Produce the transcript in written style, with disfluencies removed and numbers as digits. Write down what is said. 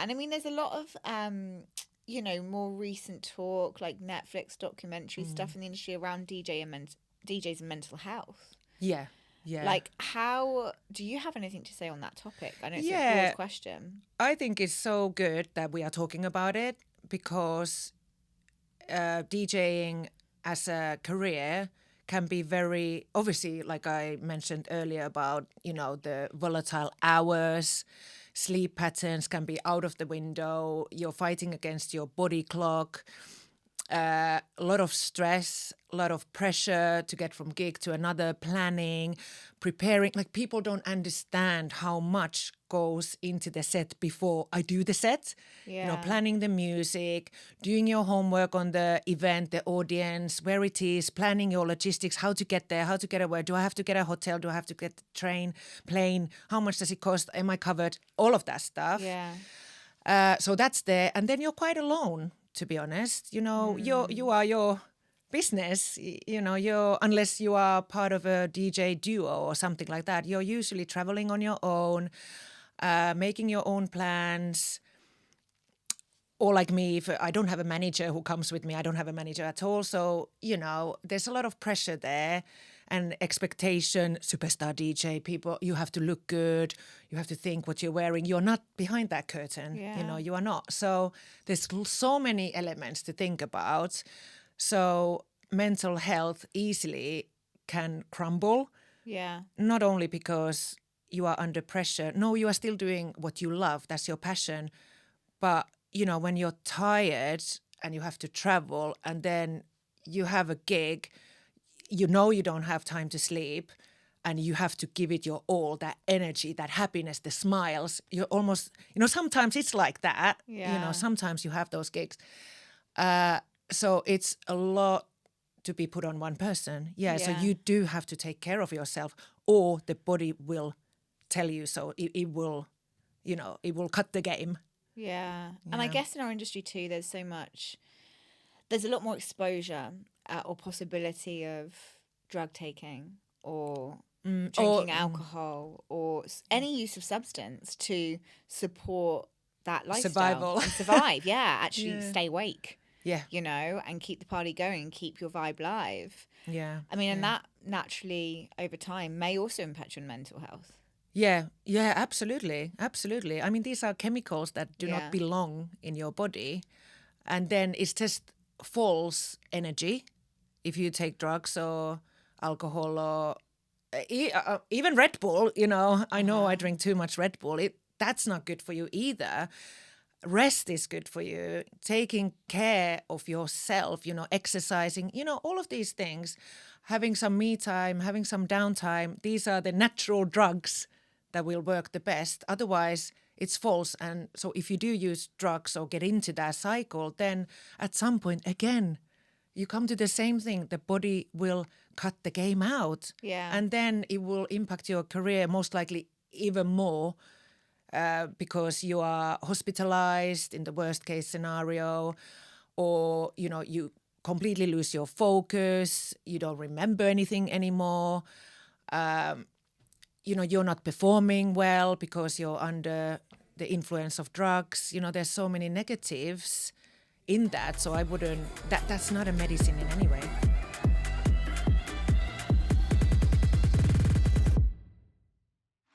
And I mean, there's a lot of, more recent talk, like Netflix documentary stuff in the industry around DJs and mental health. Yeah. Yeah. Like, how do you have anything to say on that topic? I know it's a Yeah. broad question. I think it's so good that we are talking about it because DJing as a career can be very, obviously, like I mentioned earlier about, the volatile hours, sleep patterns can be out of the window, you're fighting against your body clock, a lot of stress, a lot of pressure to get from gig to another, planning, preparing. Like people don't understand how much goes into the set before I do the set. Yeah. Planning the music, doing your homework on the event, the audience, where it is, planning your logistics, how to get there, how to get away. Do I have to get a hotel? Do I have to get the train, plane? How much does it cost? Am I covered? All of that stuff. Yeah. So that's there. And then you're quite alone, to be honest. You are your business, unless you are part of a DJ duo or something like that. You're usually traveling on your own, making your own plans. Or like me, if I don't have a manager who comes with me, I don't have a manager at all. So, there's a lot of pressure there and expectation, superstar DJ, people, you have to look good. You have to think what you're wearing. You're not behind that curtain, you are not. So there's so many elements to think about. So mental health easily can crumble. Yeah. Not only because you are under pressure. No, you are still doing what you love. That's your passion. But when you're tired and you have to travel and then you have a gig, you don't have time to sleep and you have to give it your all, that energy, that happiness, the smiles. You're almost, sometimes it's like that. Yeah. Sometimes you have those gigs. So it's a lot to be put on one person. Yeah, so you do have to take care of yourself or the body will tell you so. It will, it will cut the game. Yeah. And I guess in our industry too, there's a lot more exposure or possibility of drug taking or drinking alcohol or any use of substance to support that lifestyle. Survival. And survive, actually stay awake. Yeah. And keep the party going, keep your vibe live. Yeah. I mean, and that naturally over time may also impact your mental health. Yeah, absolutely. Absolutely. I mean, these are chemicals that do not belong in your body. And then it's just false energy if you take drugs or alcohol or even Red Bull. I know I drink too much Red Bull. That's not good for you either. Rest is good for you. Taking care of yourself, exercising, all of these things. Having some me time, having some downtime. These are the natural drugs that will work the best. Otherwise, it's false. And so if you do use drugs or get into that cycle, then at some point, again, you come to the same thing. The body will cut the game out. Yeah. And then it will impact your career most likely even more because you are hospitalized in the worst case scenario, or, you completely lose your focus. You don't remember anything anymore. You're not performing well because you're under the influence of drugs. There's so many negatives in that. So I wouldn't, that's not a medicine in any way.